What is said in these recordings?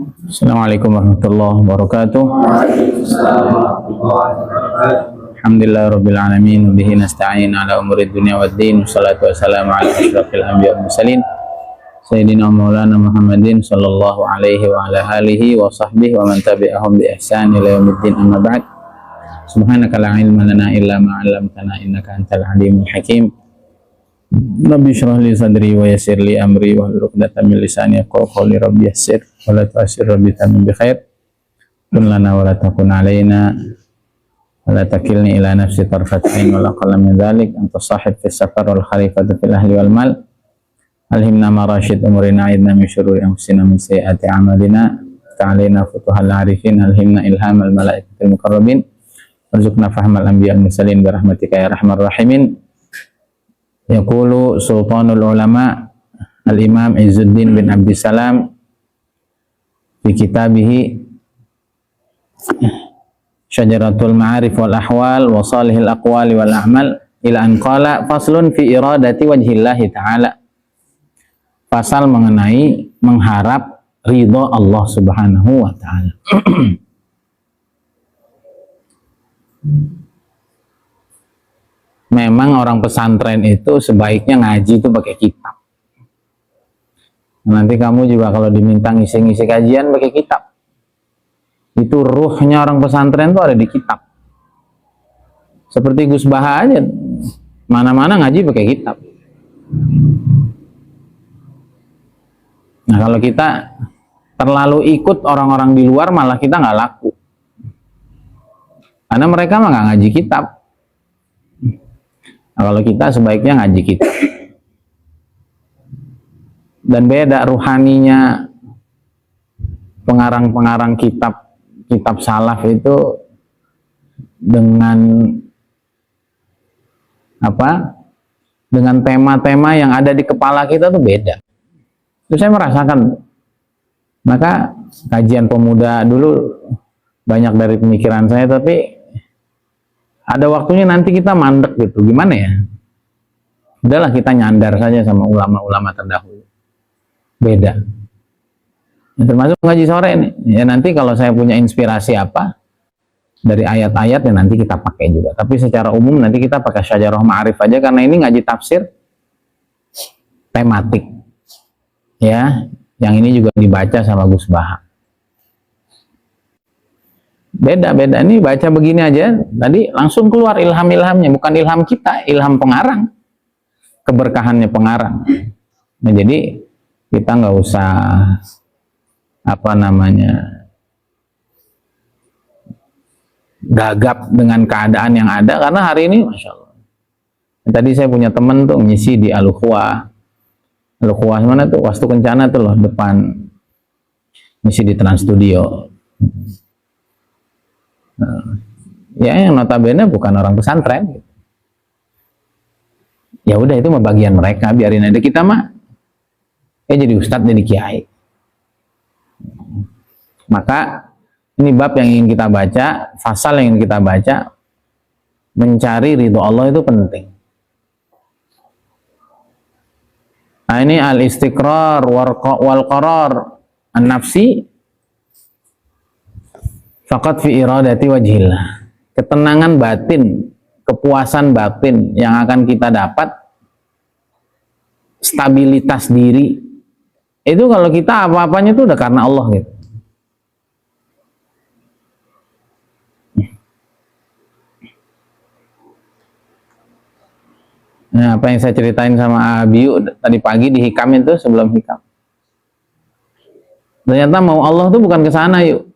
Assalamualaikum warahmatullahi wabarakatuh. Alhamdulillah rabbil alamin, bihi nasta'in ala umuri dunya waddin, wassalatu wassalamu ala asyrafil anbiya wal mursalin sayyidina maulana Muhammadin sallallahu alaihi wa ala alihi wa sahbihi wa man tabi'ahum bi ihsan ila yaumiddin, amma ba'd. Subhanaka la ilma lana illa ma 'allamtana innaka antal alimul hakim. Rabbi shrah li sadri wa yassir li amri wa hlul 'uqdatam min lisani yafqahu qawli. Rabbi yassir wa la tu'assir, rabbi tamim bi khair. Kun lana wa la takun alaina wa la takilni ila nafsi tarfat ain wa la aqalla min dhalik. Anta sahib fi safar wal khalifatu fil ahli wal mal. Alhimna marashid umurina, aidna min syururi anfusina min sayyiati a'malina. Ta'alina futuhal arifin, alhimna ilhamal malaikatil muqarrabin. Warzuqna fahmal anbiya'il mursalin bi rahmatika ya arhamar rahimin. Yaqulu Sultanul Ulama Al-Imam Izzuddin bin Abdissalam fi kitabihi Syajaratul Ma'arif wal Ahwal wa Salihil Aqwali wal A'mal ila an qala faslun fi iradati wajhillahi ta'ala. Pasal mengenai mengharap ridha Allah Subhanahu wa ta'ala. Memang orang pesantren itu sebaiknya ngaji itu pakai kitab. Nanti kamu juga kalau diminta ngisi-ngisi kajian pakai kitab. Itu ruhnya orang pesantren itu ada di kitab. Seperti Gus Baha aja, mana-mana ngaji pakai kitab. Nah kalau kita terlalu ikut orang-orang di luar, malah kita nggak laku. Karena mereka mah nggak ngaji kitab. Nah, kalau kita sebaiknya ngaji kitab. Dan beda ruhaninya pengarang-pengarang kitab salaf itu dengan apa? Dengan tema-tema yang ada di kepala kita tuh beda. Itu saya merasakan. Maka kajian pemuda dulu banyak dari pemikiran saya, tapi ada waktunya nanti kita mandek gitu. Gimana ya? Udahlah kita nyandar saja sama ulama-ulama terdahulu. Beda. Ya, termasuk ngaji sore nih. Ya nanti kalau saya punya inspirasi apa dari ayat-ayat ya nanti kita pakai juga. Tapi secara umum nanti kita pakai Syajarah Ma'arif aja, karena ini ngaji tafsir tematik. Ya, yang ini juga dibaca sama Gus Baha. Beda-beda, ini baca begini aja tadi langsung keluar ilham-ilhamnya, bukan ilham kita, ilham pengarang, keberkahannya pengarang. Nah jadi kita nggak usah apa namanya gagap dengan keadaan yang ada, karena hari ini Masya Allah. Tadi saya punya temen tuh ngisi di Al-Ukhwah mana tuh, Wastu Kencana tuh loh, depan, ngisi di Trans Studio. Ya yang notabene bukan orang pesantren. Ya udah itu mah bagian mereka, biarin aja. Kita mah ya jadi ustadz, jadi kiai. Maka ini bab yang ingin kita baca, fasal yang ingin kita baca, mencari ridho Allah itu penting. Nah ini al-istiqrar wal qarar an-nafsi faqat fi iradati wajhillah. Ketenangan batin, kepuasan batin yang akan kita dapat, stabilitas diri, itu kalau kita apa-apanya itu udah karena Allah gitu. Nah, apa yang saya ceritain sama Abiu tadi pagi di Hikam itu, sebelum Hikam. Ternyata mau Allah tuh bukan ke sana yuk.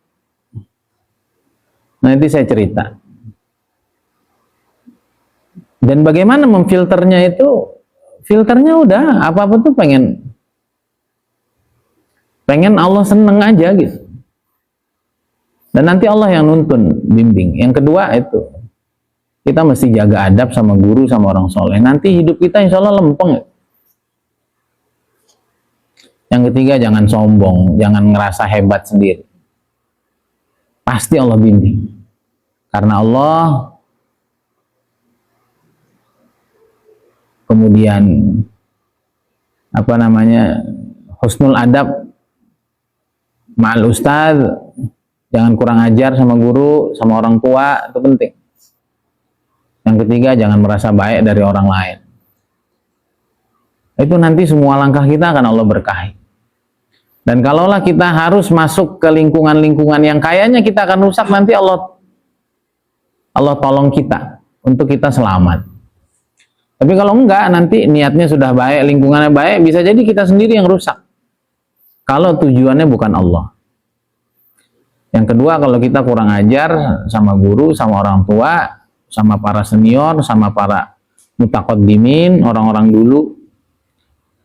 Nanti saya cerita. Dan bagaimana memfilternya itu, filternya udah apa-apa tuh pengen Allah seneng aja gitu. Dan nanti Allah yang nuntun, bimbing. Yang kedua itu, kita mesti jaga adab sama guru, sama orang soleh. Nanti hidup kita insya Allah lempeng. Yang ketiga, jangan sombong, jangan ngerasa hebat sendiri. Pasti Allah bimbing. Karena Allah kemudian apa namanya, husnul adab ma'al ustaz, jangan kurang ajar sama guru, sama orang tua, itu penting. Yang ketiga, jangan merasa baik dari orang lain. Itu nanti semua langkah kita akan Allah berkahi. Dan kalaulah kita harus masuk ke lingkungan-lingkungan yang kayaknya kita akan rusak, nanti Allah tolong kita untuk kita selamat. Tapi kalau enggak, nanti niatnya sudah baik, lingkungannya baik, bisa jadi kita sendiri yang rusak kalau tujuannya bukan Allah. Yang kedua, kalau kita kurang ajar sama guru, sama orang tua, sama para senior, sama para mutaqaddimin, orang-orang dulu.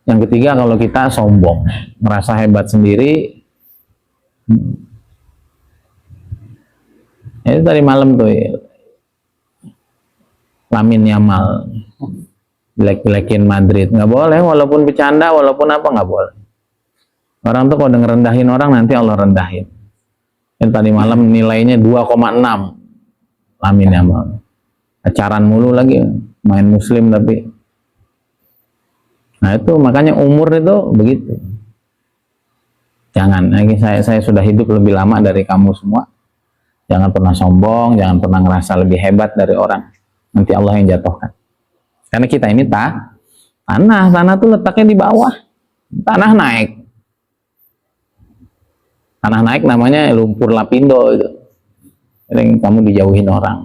Yang ketiga, kalau kita sombong, merasa hebat sendiri. Itu tadi malam tuh, Lamine Yamal jelek-jelekin Madrid, nggak boleh, walaupun bercanda, walaupun apa, nggak boleh. Orang tuh kalau ngerendahin orang, nanti Allah rendahin. Yang tadi malam nilainya 2,6 Lamine Yamal, pacaran mulu lagi, main muslim tapi. Nah itu makanya umur itu begitu. Jangan, saya sudah hidup lebih lama dari kamu semua. Jangan pernah sombong, jangan pernah ngerasa lebih hebat dari orang. Nanti Allah yang jatuhkan. Karena kita ini tanah tuh letaknya di bawah. Tanah naik. Tanah naik namanya lumpur lapindo itu. Jadi kamu dijauhin orang.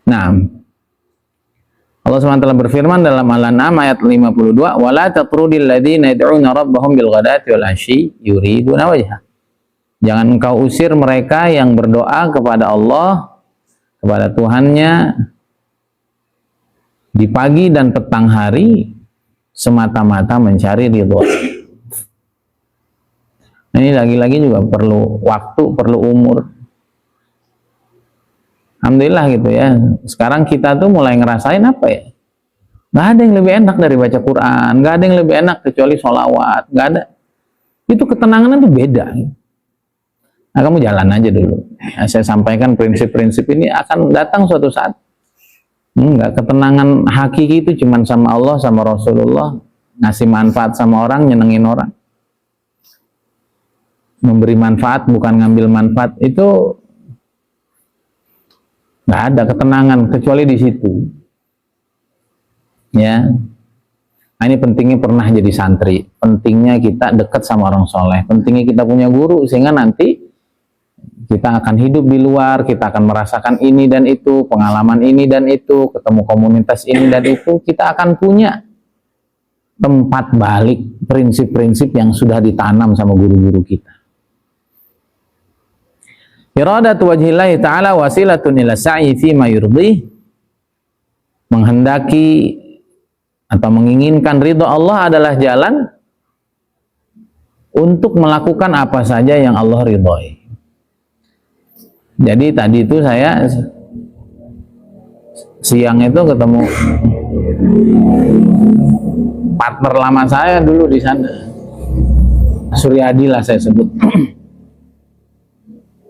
Nah, Allah SWT berfirman dalam Al-An'am ayat 52, "Wala tatrudil ladzina yad'una rabbahum bil ghadati wal 'ashyi yuriduna wajha." Jangan engkau usir mereka yang berdoa kepada Allah, kepada Tuhannya di pagi dan petang hari semata-mata mencari ridho. Ini lagi-lagi juga perlu waktu, perlu umur. Alhamdulillah gitu ya. Sekarang kita tuh mulai ngerasain apa ya? Gak ada yang lebih enak dari baca Quran. Gak ada yang lebih enak kecuali sholawat. Gak ada. Itu ketenangan itu beda. Nah kamu jalan aja dulu. Nah, saya sampaikan prinsip-prinsip ini akan datang suatu saat. Enggak, ketenangan hakiki itu cuma sama Allah, sama Rasulullah. Ngasih manfaat sama orang, nyenengin orang. Memberi manfaat, bukan ngambil manfaat. Itu nggak ada ketenangan kecuali di situ, ya. Nah, ini pentingnya pernah jadi santri, pentingnya kita dekat sama orang soleh, pentingnya kita punya guru sehingga nanti kita akan hidup di luar, kita akan merasakan ini dan itu, pengalaman ini dan itu, ketemu komunitas ini dan itu, kita akan punya tempat balik prinsip-prinsip yang sudah ditanam sama guru-guru kita. Iradatu wajhillahi ta'ala wasilatun ila sa'i fi ma yurdih. Menghendaki atau menginginkan ridho Allah adalah jalan untuk melakukan apa saja yang Allah ridhoi. Jadi tadi itu saya siang itu ketemu partner lama saya dulu di sana, Suryadi lah saya sebut.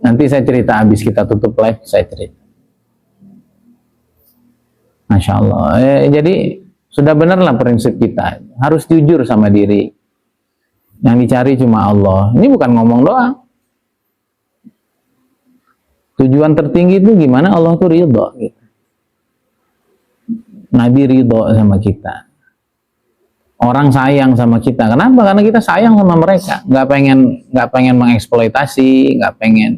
Nanti saya cerita habis kita tutup live, saya cerita. Masya Allah. Jadi sudah benarlah prinsip kita. Harus jujur sama diri. Yang dicari cuma Allah. Ini bukan ngomong doang. Tujuan tertinggi itu gimana Allah tuh ridho. Gitu. Nabi ridho sama kita. Orang sayang sama kita. Kenapa? Karena kita sayang sama mereka. Nggak pengen mengeksploitasi, nggak pengen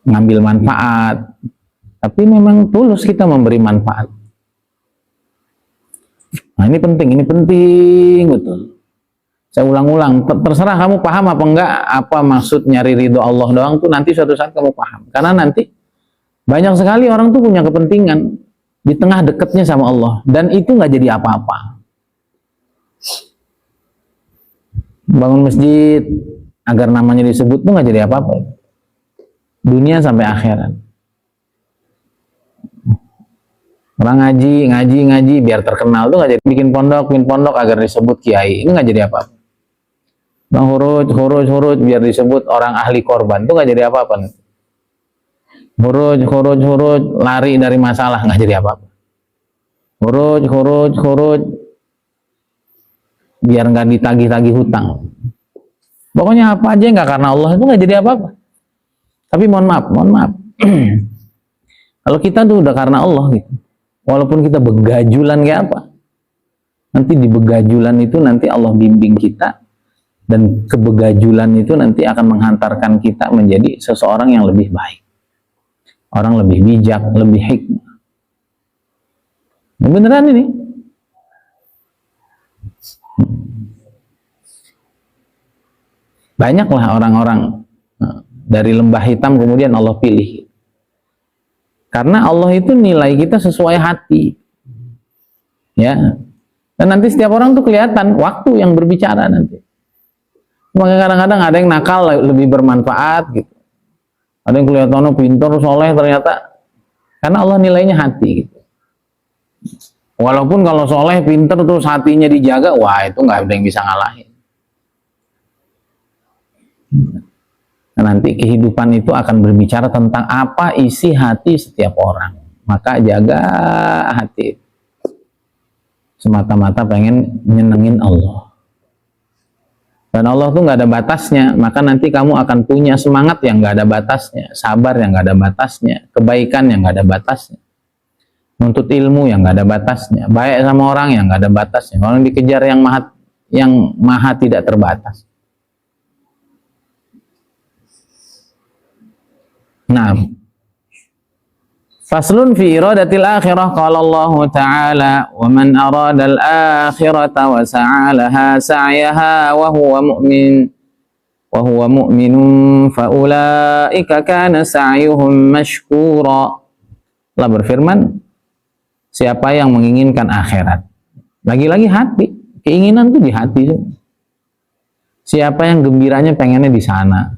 ngambil manfaat, tapi memang tulus kita memberi manfaat. Nah ini penting betul. Saya ulang-ulang, terserah kamu paham apa enggak, apa maksud nyari ridho Allah doang tuh nanti suatu saat kamu paham. Karena nanti banyak sekali orang tuh punya kepentingan di tengah dekatnya sama Allah, dan itu nggak jadi apa-apa. Bangun masjid agar namanya disebut tuh nggak jadi apa-apa. Dunia sampai akhirat. Orang ngaji biar terkenal tuh nggak jadi. Bikin pondok agar disebut kiai, ini nggak jadi apa-apa. Bang huruf biar disebut orang ahli korban tuh nggak jadi apa-apa. Huruf lari dari masalah nggak jadi apa-apa. Huruf biar nggak ditagih-tagih hutang. Pokoknya apa aja nggak karena Allah itu nggak jadi apa-apa. Tapi mohon maaf. Kalau kita tuh udah karena Allah gitu, walaupun kita begajulan kayak apa, nanti di begajulan itu nanti Allah bimbing kita, dan kebegajulan itu nanti akan menghantarkan kita menjadi seseorang yang lebih baik, orang lebih bijak, lebih hikmah. Beneran ini. Banyaklah orang-orang dari lembah hitam kemudian Allah pilih. Karena Allah itu nilai kita sesuai hati. Ya. Dan nanti setiap orang tuh kelihatan waktu yang berbicara nanti. Makanya kadang-kadang ada yang nakal lebih bermanfaat gitu. Ada yang kelihatannya pintar, soleh, ternyata karena Allah nilainya hati gitu. Walaupun kalau soleh, pintar, terus hatinya dijaga, wah itu nggak ada yang bisa ngalahin. Nah, nanti kehidupan itu akan berbicara tentang apa isi hati setiap orang. Maka jaga hati. Semata-mata pengen nyenengin Allah. Dan Allah tuh nggak ada batasnya. Maka nanti kamu akan punya semangat yang nggak ada batasnya, sabar yang nggak ada batasnya, kebaikan yang nggak ada batasnya, nuntut ilmu yang nggak ada batasnya, baik sama orang yang nggak ada batasnya. Orang dikejar yang maha tidak terbatas. Nah, faslun fi iradatil akhirah, qala Allah Ta'ala wa man aradal akhirata wa sa'alaha sa'yaha wa huwa mu'minun fa ulaika kana sa'yuhum mashkura. Allah berfirman, siapa yang menginginkan akhirat, lagi-lagi hati, keinginan itu di hati. Siapa yang gembiranya pengennya di sana,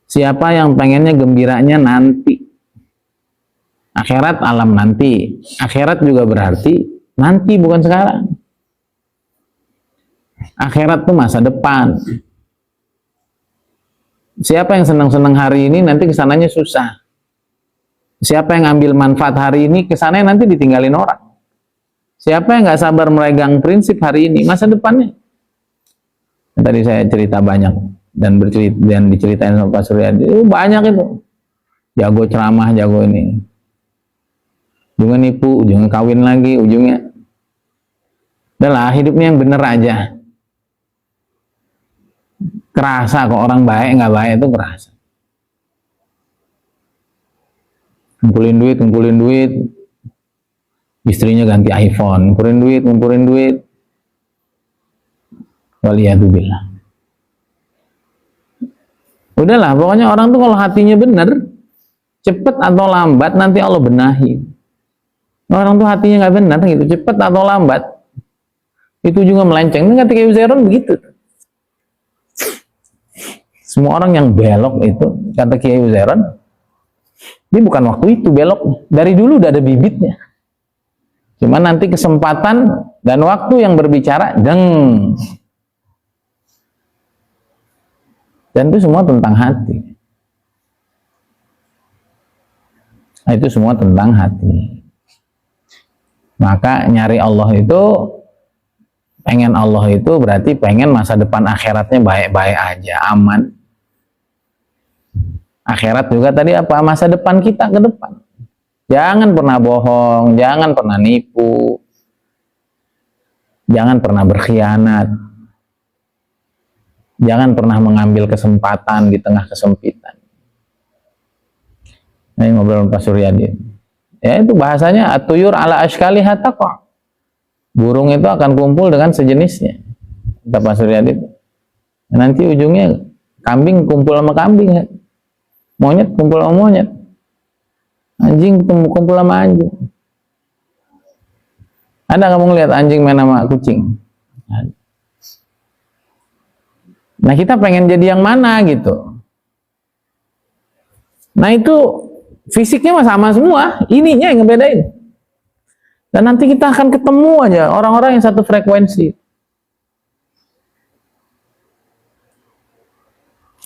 siapa yang pengennya gembiranya nanti. Akhirat alam nanti. Akhirat juga berarti nanti, bukan sekarang. Akhirat itu masa depan. Siapa yang senang-senang hari ini nanti kesananya susah. Siapa yang ambil manfaat hari ini kesananya nanti ditinggalin orang. Siapa yang nggak sabar meregang prinsip hari ini, masa depannya. Tadi saya cerita banyak dan diceritain sama Pak Suryadi, banyak itu. Jago ceramah, jago ini. Ujungnya nipu, ujungnya kawin lagi, ujungnya udahlah, hidupnya yang bener aja. Kerasa kok orang baik nggak baik itu kerasa. Ngumpulin duit, istrinya ganti iPhone, ngumpulin duit, waliyadzubillah. Udahlah, pokoknya orang tuh kalau hatinya bener, cepet atau lambat nanti Allah benahi. Orang tuh hatinya nggak benar gitu, cepet atau lambat itu juga melenceng. Ini ketika Uzairon begitu. Semua orang yang belok itu, kata Kiai Uzairon, ini bukan waktu itu belok, dari dulu udah ada bibitnya. Cuma nanti kesempatan dan waktu yang berbicara, dan itu semua tentang hati. Nah, itu semua tentang hati. Maka nyari Allah itu, pengen Allah itu berarti pengen masa depan akhiratnya baik-baik aja, aman. Akhirat juga tadi apa? Masa depan kita ke depan. Jangan pernah bohong, jangan pernah nipu, jangan pernah berkhianat, jangan pernah mengambil kesempatan di tengah kesempitan. Nah, ini ngobrol Pak Suryadi. Ya itu bahasanya atuyur ala ashkaliha taqa. Burung itu akan kumpul dengan sejenisnya. Kata Pak Suryadi. Nanti ujungnya kambing kumpul sama kambing, monyet kumpul sama monyet, anjing kumpul sama anjing. Ada kamu ngeliat anjing main sama kucing? Nah, kita pengen jadi yang mana gitu. Nah, itu fisiknya sama semua, ininya yang ngebedain. Dan nanti kita akan ketemu aja orang-orang yang satu frekuensi.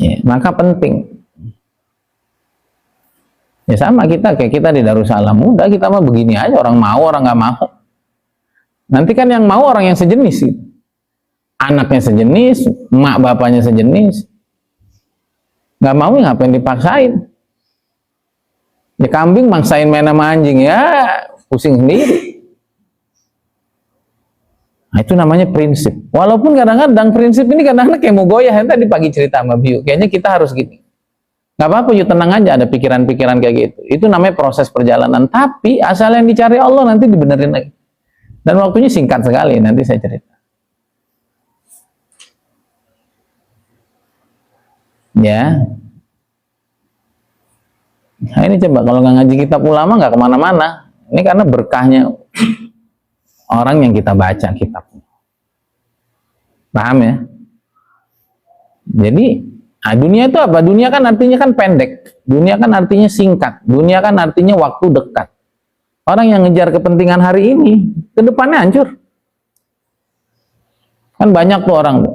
Ya, maka penting. Ya sama kita, kayak kita di Darussalam, udah kita mah begini aja, orang mau, orang nggak mau. Nanti kan yang mau orang yang sejenis gitu. anaknya sejenis, emak bapaknya sejenis, nggak mau ngapain dipaksain. Ya kambing maksain main sama anjing, ya pusing sendiri. Nah, itu namanya prinsip. Walaupun kadang-kadang prinsip ini kadang-kadang kayak mau goyah. Tadi pagi cerita sama Biu, kayaknya kita harus gini. Nggak apa-apa, yuk tenang aja, ada pikiran-pikiran kayak gitu. Itu namanya proses perjalanan. Tapi asal yang dicari Allah nanti dibenerin lagi. Dan waktunya singkat sekali, nanti saya cerita. Ya. Nah ini coba, kalau nggak ngaji kitab ulama nggak kemana-mana. Ini karena berkahnya orang yang kita baca kitabnya. Paham ya? Jadi, dunia itu apa? Dunia kan artinya kan pendek. Dunia kan artinya singkat. Dunia kan artinya waktu dekat. Orang yang ngejar kepentingan hari ini, ke depannya hancur. Kan banyak tuh orang.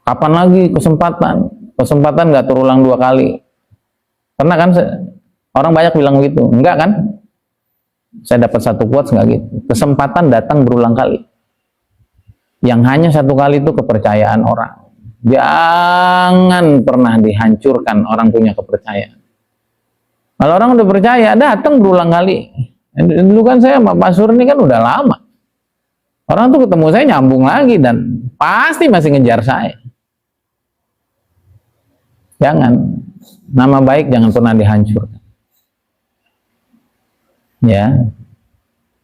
Kapan lagi kesempatan? Kesempatan nggak terulang 2 kali. Karena kan orang banyak bilang begitu. Enggak kan? Saya dapat satu quotes nggak gitu. Kesempatan datang berulang kali. Yang hanya 1 kali itu kepercayaan orang. Jangan pernah dihancurkan orang punya kepercayaan. Kalau orang udah percaya, datang berulang kali. Dulu kan saya sama Pak Sur ini kan udah lama. Orang tuh ketemu saya nyambung lagi dan pasti masih ngejar saya. Jangan. Nama baik jangan pernah dihancurkan. Ya,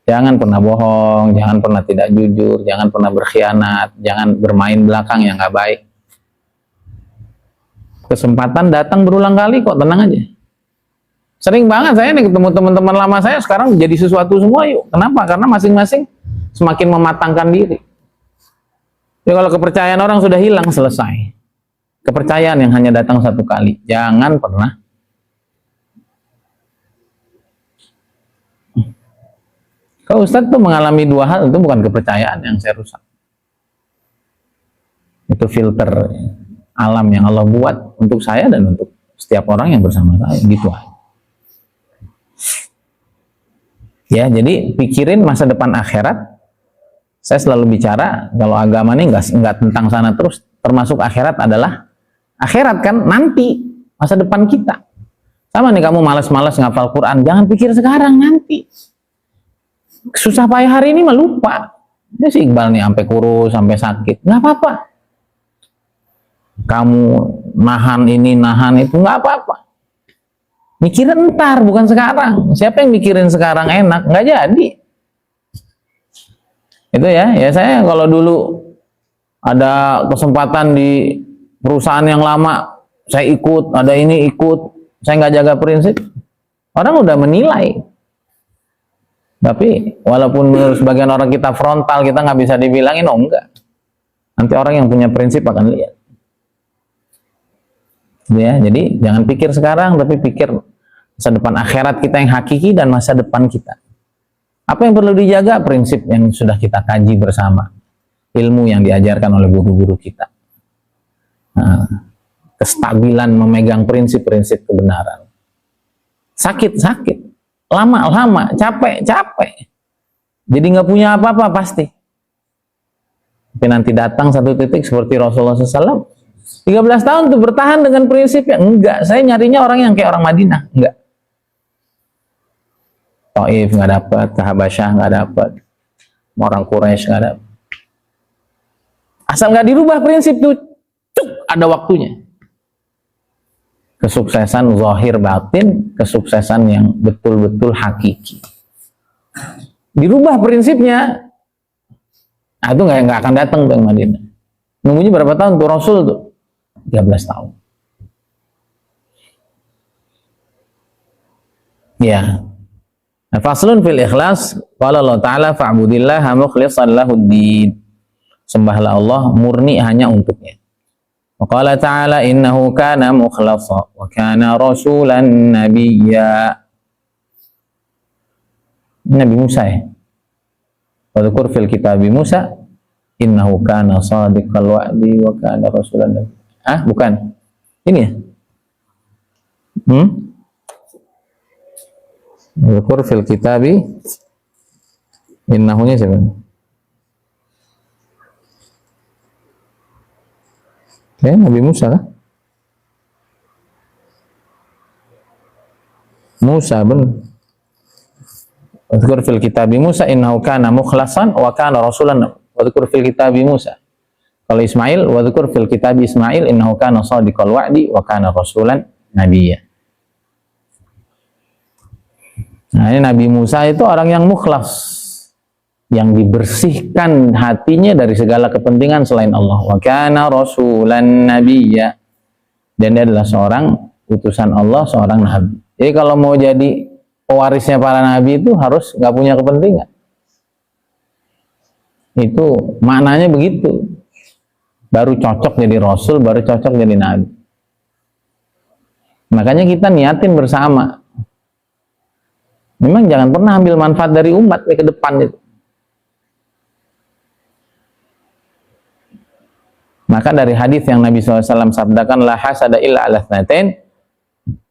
jangan pernah bohong, jangan pernah tidak jujur, jangan pernah berkhianat, jangan bermain belakang yang nggak baik. Kesempatan datang berulang kali kok, tenang aja. Sering banget saya nih ketemu teman-teman lama saya sekarang jadi sesuatu semua yuk. Kenapa? Karena masing-masing semakin mematangkan diri. Jadi kalau kepercayaan orang sudah hilang, selesai. Kepercayaan yang hanya datang 1 kali, jangan pernah. Kalau Ustadz tuh mengalami 2 hal, itu bukan kepercayaan yang saya rusak. Itu filter alam yang Allah buat untuk saya dan untuk setiap orang yang bersama saya, gitu aja. Ya, jadi pikirin masa depan akhirat. Saya selalu bicara, kalau agama ini nggak tentang sana terus, termasuk akhirat adalah, akhirat kan nanti, masa depan kita. Sama nih, kamu malas-malas ngafal Quran, jangan pikir sekarang, nanti. Susah payah hari ini mah lupa. Ini si Iqbal nih sampai kurus, sampai sakit, nggak apa-apa. Kamu nahan ini, nahan itu, nggak apa-apa. Mikirin ntar, bukan sekarang. Siapa yang mikirin sekarang enak, nggak jadi. Itu ya saya kalau dulu ada kesempatan di perusahaan yang lama, saya ikut, ada ini ikut, saya nggak jaga prinsip, orang udah menilai. Tapi walaupun menurut sebagian orang kita frontal, kita nggak bisa dibilangin, oh enggak. Nanti orang yang punya prinsip akan lihat. Ya, jadi jangan pikir sekarang, tapi pikir masa depan akhirat kita yang hakiki dan masa depan kita. Apa yang perlu dijaga? Prinsip yang sudah kita kaji bersama, ilmu yang diajarkan oleh guru-guru kita. Nah, kestabilan memegang prinsip-prinsip kebenaran. Sakit-sakit. Lama-lama, capek-capek. Jadi nggak punya apa-apa pasti. Tapi nanti datang satu titik seperti Rasulullah SAW. 13 tahun tuh bertahan dengan prinsipnya. Enggak, saya nyarinya orang yang kayak orang Madinah. Enggak. Taif nggak dapat, ke Habasyah nggak dapat, orang Quraisy nggak dapat. Asal nggak dirubah prinsip tuh, ada waktunya. Kesuksesan zahir batin, kesuksesan yang betul-betul hakiki. Dirubah prinsipnya, nah itu nggak akan datang ke Madinah. Nunggunya berapa tahun tuh Rasul tuh? 13 tahun. Ya. Faslun fil ikhlas, qala Allah Ta'ala fa'budillaha mukhlishan lahuddin. Sembahlah Allah murni hanya untuknya. Wa qala ta'ala innahu kana mukhlasa wa kana rasulan nabiyya. Nabi Musa ya. Wa dzkur fil kitabi Musa innahu kana shadiqal wa'di wa kana rasulan nabiyya. Ah, bukan. Ini ya? Dzkur fil kitabi innahunya siapa? Nabi Musa kan? Musa benar. Wadhkur fil kitabi Musa innahu kana mukhlasan wa kana rasulan. Wadhkur fil kitabi Musa. Kalau Ismail, wadhkur fil kitabi Ismail innahu kana shadiqal wa'di wa kana rasulan nabiyya. Nah, ini Nabi Musa itu orang yang mukhlas, yang dibersihkan hatinya dari segala kepentingan selain Allah. Wa kana rasulan nabiyya. Dan dia adalah seorang utusan Allah, seorang nabi. Jadi kalau mau jadi pewarisnya para nabi itu harus nggak punya kepentingan. Itu maknanya begitu. Baru cocok jadi rasul, baru cocok jadi nabi. Makanya kita niatin bersama. Memang jangan pernah ambil manfaat dari umat ke depan itu. Maka dari hadis yang Nabi SAW sabdakan, la hasada illa ala tsnatain,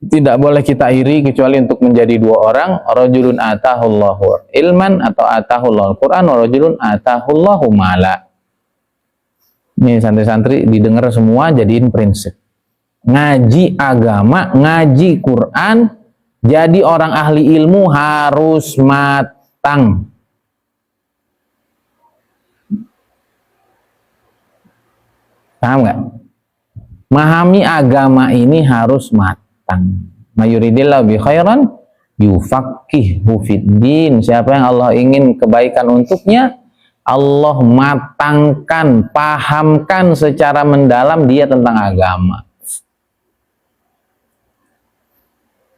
tidak boleh kita iri kecuali untuk menjadi dua orang, rajulun atahullahu ilman atau atahullahu Quran, wa rajulun atahullahu mala. Ini santri-santri didengar semua, jadiin prinsip. Ngaji agama, ngaji Quran, jadi orang ahli ilmu harus matang. Paham nggak? Memahami agama ini harus matang. Mayuridillahu bi khairan yufaqihu fiddin. Siapa yang Allah ingin kebaikan untuknya, Allah matangkan, pahamkan secara mendalam dia tentang agama.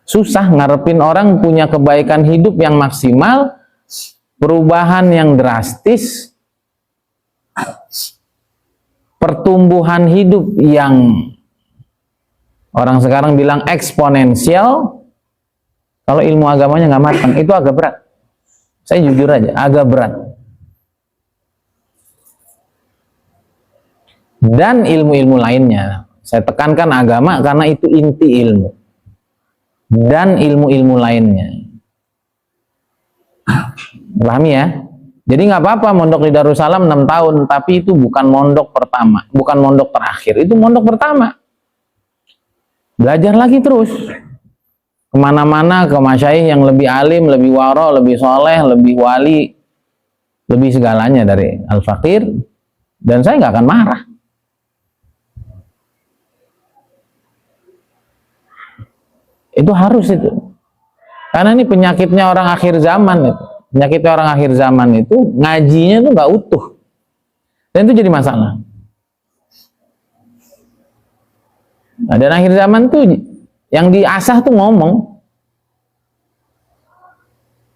Susah ngarepin orang punya kebaikan hidup yang maksimal, perubahan yang drastis, pertumbuhan hidup yang orang sekarang bilang eksponensial. Kalau ilmu agamanya nggak matang, itu agak berat. Saya jujur aja, agak berat. Dan ilmu-ilmu lainnya, saya tekankan agama karena itu inti ilmu. Dan ilmu-ilmu lainnya. Pahami ya? Jadi nggak apa-apa mondok di Darussalam 6 tahun, tapi itu bukan mondok pertama, bukan mondok terakhir, itu mondok pertama. Belajar lagi terus. Kemana-mana ke masyayikh yang lebih alim, lebih waro, lebih soleh, lebih wali, lebih segalanya dari al-faqir, dan saya nggak akan marah. Itu harus itu. Karena ini penyakitnya orang akhir zaman itu. Penyakitnya orang akhir zaman itu ngajinya itu nggak utuh. Dan itu jadi masalah. Nah, dan akhir zaman tuh yang diasah tuh ngomong.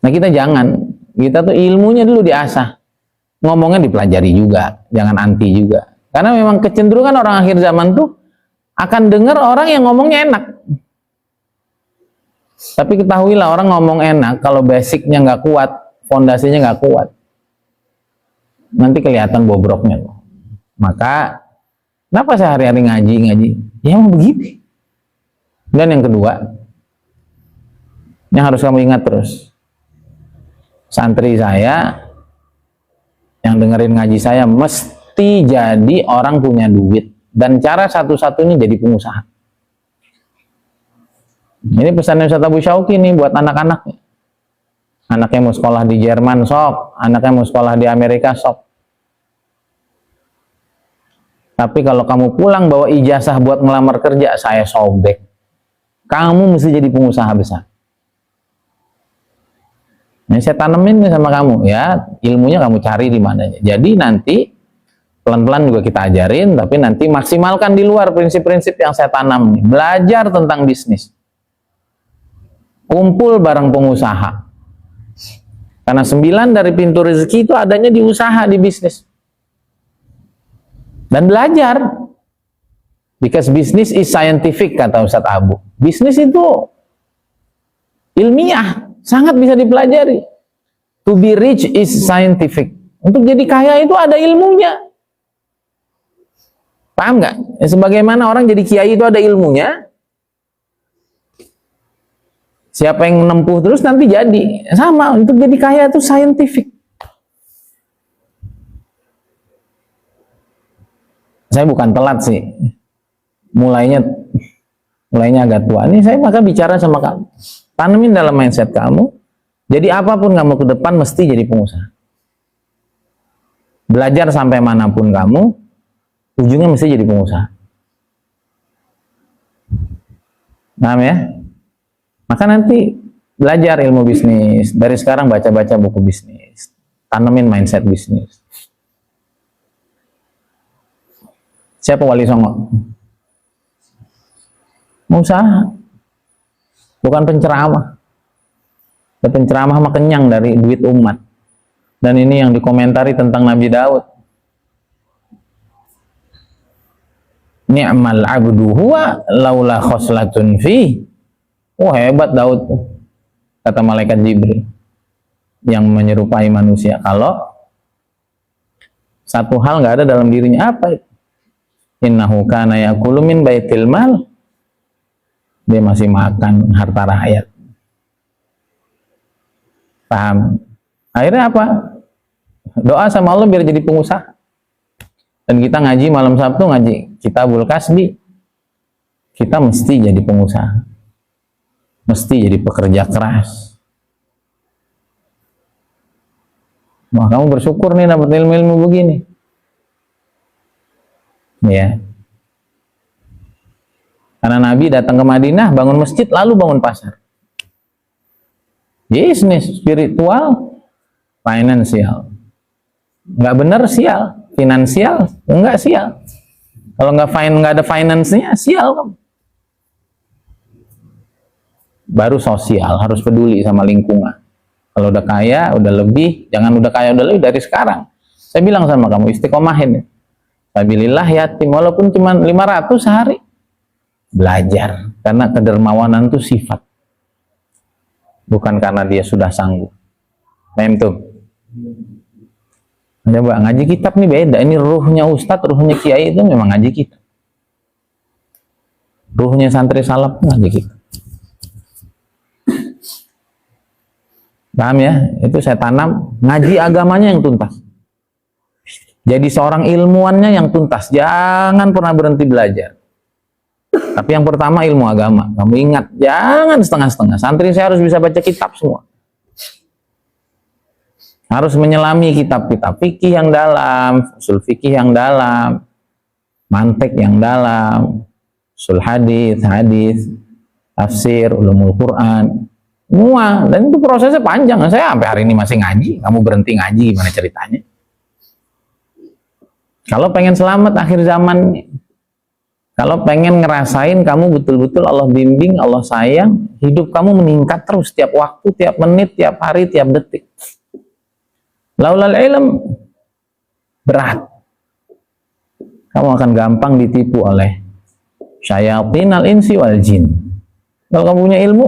Nah, kita jangan. Kita tuh ilmunya dulu diasah. Ngomongnya dipelajari juga, jangan anti juga. Karena memang kecenderungan orang akhir zaman tuh akan dengar orang yang ngomongnya enak. Tapi ketahuilah orang ngomong enak, kalau basicnya nggak kuat, fondasinya nggak kuat, nanti kelihatan bobroknya. Maka, kenapa saya hari-hari ngaji? Ya mau begitu. Dan yang kedua, yang harus kamu ingat terus, santri saya, yang dengerin ngaji saya, mesti jadi orang punya duit. Dan cara satu-satunya jadi pengusaha. Ini pesannya Ustaz Abu Syauqi nih buat anak-anaknya. Anaknya mau sekolah di Jerman, sok. Anaknya mau sekolah di Amerika, sok. Tapi kalau kamu pulang bawa ijazah buat ngelamar kerja, saya sobek. Kamu mesti jadi pengusaha besar. Nah, saya tanemin nih sama kamu ya, ilmunya kamu cari di mananya. Jadi nanti pelan-pelan juga kita ajarin, tapi nanti maksimalkan di luar prinsip-prinsip yang saya tanam nih. Belajar tentang bisnis. Kumpul bareng pengusaha. Karena 9 dari pintu rezeki itu adanya di usaha, di bisnis. Dan belajar. Because business is scientific, kata Ustadz Abu. Bisnis itu ilmiah, sangat bisa dipelajari. To be rich is scientific. Untuk jadi kaya itu ada ilmunya. Paham nggak? Ya, sebagaimana orang jadi kiai itu ada ilmunya. Siapa yang menempuh terus nanti jadi. Sama, untuk jadi kaya itu scientific. Saya bukan telat sih. mulainya agak tua. Ini saya maka bicara sama kamu, tanemin dalam mindset kamu, jadi apapun kamu ke depan mesti jadi pengusaha. Belajar sampai manapun kamu, ujungnya mesti jadi pengusaha. Paham ya? Maka nanti belajar ilmu bisnis, dari sekarang baca-baca buku bisnis, tanemin mindset bisnis. Siapa Wali Songo? Usaha, bukan penceramah. Penceramah mah kenyang dari duit umat. Dan ini yang dikomentari tentang Nabi Daud. Ni'mal abdu huwa laula khoslatun fi. Oh hebat Daud, kata malaikat Jibril yang menyerupai manusia. Kalau satu hal nggak ada dalam dirinya, apa itu? Innahu kana yakulu min baitil mal. Dia masih makan harta rakyat. Paham? Akhirnya apa? Doa sama Allah biar jadi pengusaha. Dan kita ngaji malam Sabtu, ngaji Kitabul Kasbi. Kita mesti jadi pengusaha. Mesti jadi pekerja keras. Wah, kamu bersyukur nih dapat ilmu-ilmu begini. Ya. Karena Nabi datang ke Madinah, bangun masjid, lalu bangun pasar. Bisnis, spiritual, finansial. Nggak bener sial, finansial enggak sial. Kalau nggak ada finance-nya, sial kamu. Baru sosial, harus peduli sama lingkungan. Kalau udah kaya, udah lebih, jangan udah kaya, udah lebih dari sekarang. Saya bilang sama kamu, istiqomahin. Sabilillah yatim, walaupun cuma 500 sehari. Belajar, karena kedermawanan itu sifat. Bukan karena dia sudah sanggup. Mem tuh. Coba ngaji kitab nih beda. Ini ruhnya ustadz, ruhnya kiai itu memang ngaji kitab. Ruhnya santri salaf ngaji kitab. Paham ya? Itu saya tanam ngaji agamanya yang tuntas. Jadi seorang ilmuwannya yang tuntas. Jangan pernah berhenti belajar. Tapi yang pertama ilmu agama. Kamu ingat, jangan setengah-setengah. Santri saya harus bisa baca kitab semua. Harus menyelami kitab-kitab fikih yang dalam, usul fikih yang dalam, mantek yang dalam, usul hadis, tafsir, ulumul Quran, semua. Dan itu prosesnya panjang. Saya sampai hari ini masih ngaji. Kamu berhenti ngaji, gimana ceritanya? Kalau pengen selamat akhir zaman, kalau pengen ngerasain kamu betul-betul Allah bimbing, Allah sayang, hidup kamu meningkat terus tiap waktu, tiap menit, tiap hari, tiap detik. Laulal ilm berat. Kamu akan gampang ditipu oleh syayatinal insi wal jin. Kalau kamu punya ilmu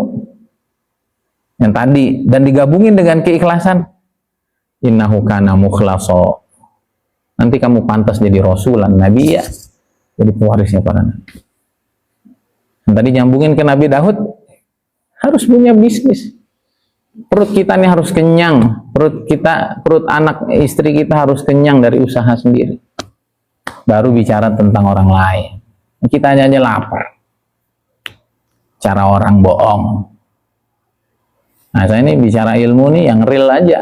yang tadi dan digabungin dengan keikhlasan, innahu kana mukhlaso. Nanti kamu pantas jadi rasulan, nabi ya. Jadi pewarisnya para nabi. Dan tadi nyambungin ke Nabi Daud, harus punya bisnis. Perut kita ini harus kenyang, perut anak istri kita harus kenyang dari usaha sendiri. Baru bicara tentang orang lain. Kita hanya lapar. Cara orang bohong. Nah, saya ini bicara ilmu nih yang real aja.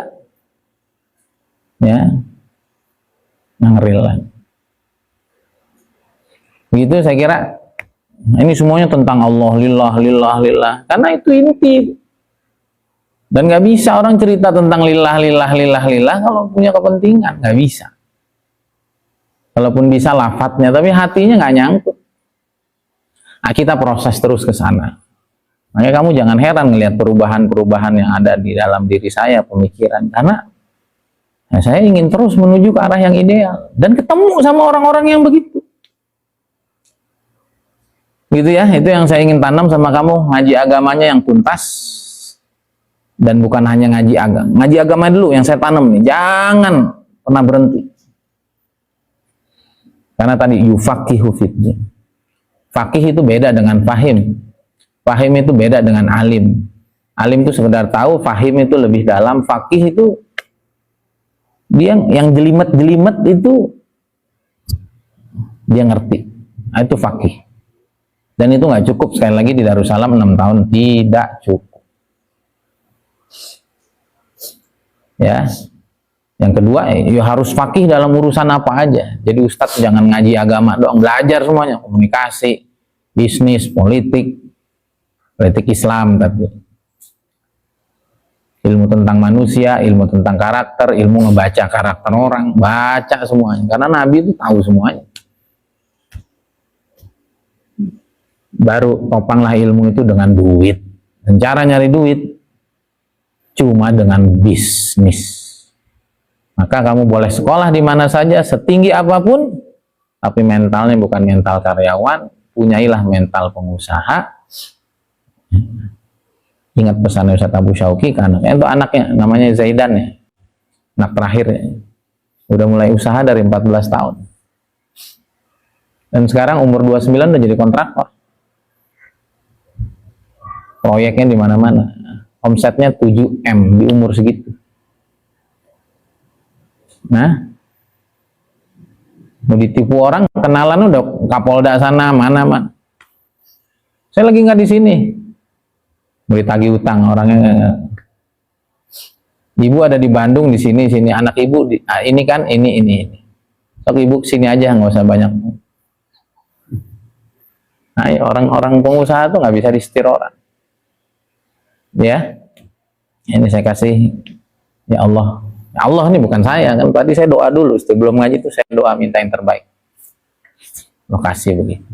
Ya. Yang real aja. Begitu saya kira ini semuanya tentang Allah, lillah. Karena itu inti. Dan nggak bisa orang cerita tentang lillah kalau punya kepentingan, nggak bisa. Walaupun bisa lafadznya, tapi hatinya nggak nyangkut. Nah, kita proses terus ke sana. Makanya kamu jangan heran ngelihat perubahan-perubahan yang ada di dalam diri saya, pemikiran. Karena saya ingin terus menuju ke arah yang ideal dan ketemu sama orang-orang yang begitu. Gitu ya, itu yang saya ingin tanam sama kamu, ngaji agamanya yang tuntas. Dan bukan hanya ngaji agama. Ngaji agama dulu yang saya tanam nih. Jangan pernah berhenti. Karena tadi yufaqihu fiddin. Faqih itu beda dengan fahim. Fahim itu beda dengan alim. Alim itu sekedar tahu, fahim itu lebih dalam. Faqih itu dia yang jelimet-jelimet itu dia ngerti. Nah, itu faqih. Dan itu nggak cukup, sekali lagi di Darussalam 6 tahun tidak cukup. Ya. Yang kedua, ya harus faqih dalam urusan apa aja. Jadi ustadz jangan ngaji agama doang, belajar semuanya, komunikasi, bisnis, politik Islam, tapi ilmu tentang manusia, ilmu tentang karakter, ilmu ngebaca karakter orang, baca semuanya. Karena Nabi itu tahu semuanya. Baru topanglah ilmu itu dengan duit. Dan cara nyari duit cuma dengan bisnis. Maka kamu boleh sekolah di mana saja, setinggi apapun, tapi mentalnya bukan mental karyawan, punyailah mental pengusaha. Ingat pesan Ustaz Abu Syauqi ke anaknya, itu anaknya namanya Zaidan ya, anak terakhir ya. Udah mulai usaha dari 14 tahun. Dan sekarang umur 29 udah jadi kontraktor. Proyeknya di mana-mana. Omsetnya 7M di umur segitu. Nah, mau ditipu orang, kenalan udah Kapolda sana, mana. Saya lagi nggak di sini. Beri tagih utang orangnya. Ibu ada di Bandung, di sini, anak ibu ini kan ini. Sok ibu sini aja, nggak usah banyak. Nah, orang-orang pengusaha tuh nggak bisa disetir orang. Ya, ini saya kasih, ya Allah. Allah ini bukan saya, kan tadi saya doa dulu sebelum ngaji itu, saya doa minta yang terbaik. Lokasi begitu.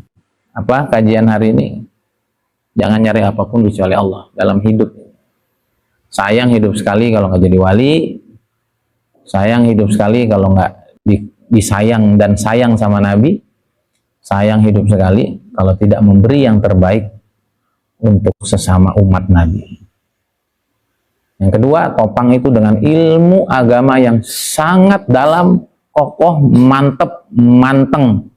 Apa kajian hari ini? Jangan nyari apapun kecuali Allah dalam hidup. Sayang hidup sekali kalau nggak jadi wali. Sayang hidup sekali kalau nggak disayang dan sayang sama Nabi. Sayang hidup sekali kalau tidak memberi yang terbaik untuk sesama umat Nabi. Yang kedua, topang itu dengan ilmu agama yang sangat dalam, kokoh, mantep, manteng,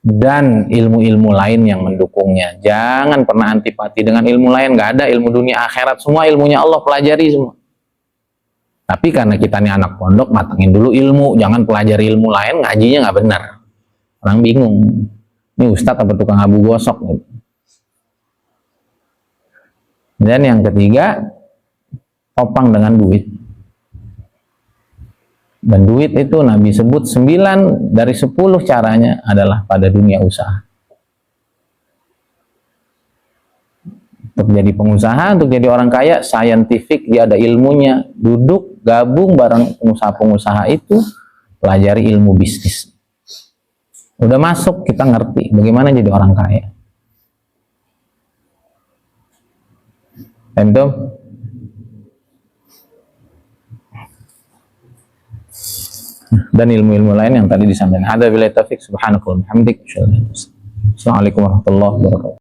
dan ilmu-ilmu lain yang mendukungnya. Jangan pernah antipati dengan ilmu lain. Nggak ada ilmu dunia akhirat, semua ilmunya Allah, pelajari semua. Tapi karena kita nih anak pondok, matengin dulu ilmu, jangan pelajari ilmu lain, ngajinya nggak benar. Orang bingung, ini ustadz apa tukang abu gosok gitu. Dan yang ketiga, topang dengan duit. Dan duit itu Nabi sebut 9 dari 10 caranya adalah pada dunia usaha. Untuk jadi pengusaha, untuk jadi orang kaya, scientific, dia ada ilmunya. Duduk, gabung bareng pengusaha-pengusaha itu, pelajari ilmu bisnis. Udah masuk, kita ngerti bagaimana jadi orang kaya. Tentu. Dan ilmu-ilmu lain yang tadi disampaikan. Hada billahi taufik, subhanakallahumma hamdik. Assalamualaikum warahmatullahi wabarakatuh.